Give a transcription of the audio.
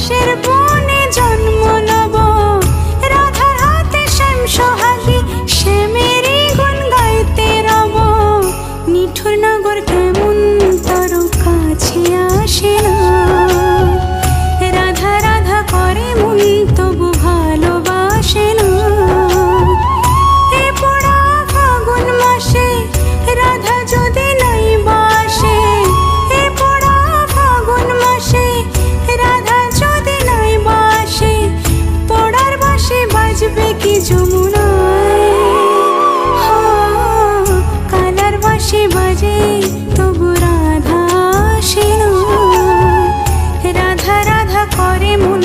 বাঁশের বনে জন্ম নব, রাধার হাতে শ্যাম সোহাগী, শ্যামেরই গুণ গাইতে রব। নিঠুর নগর কেমন তোর কাছে আসে না, রাধা রাধা করে মন তবু ভালোবাসে না। এ পোড়া ফাগুন মাসে রাধা যদি নাই বাসে, এ পোড়া ফাগুন মাসে রাধা যদি নাই বাসে, পোড়ার বাঁশি বাজবে কি যমুনায়? কালার বাঁশি বাজে তবু রাধা আসে না, রাধা রাধা করে মন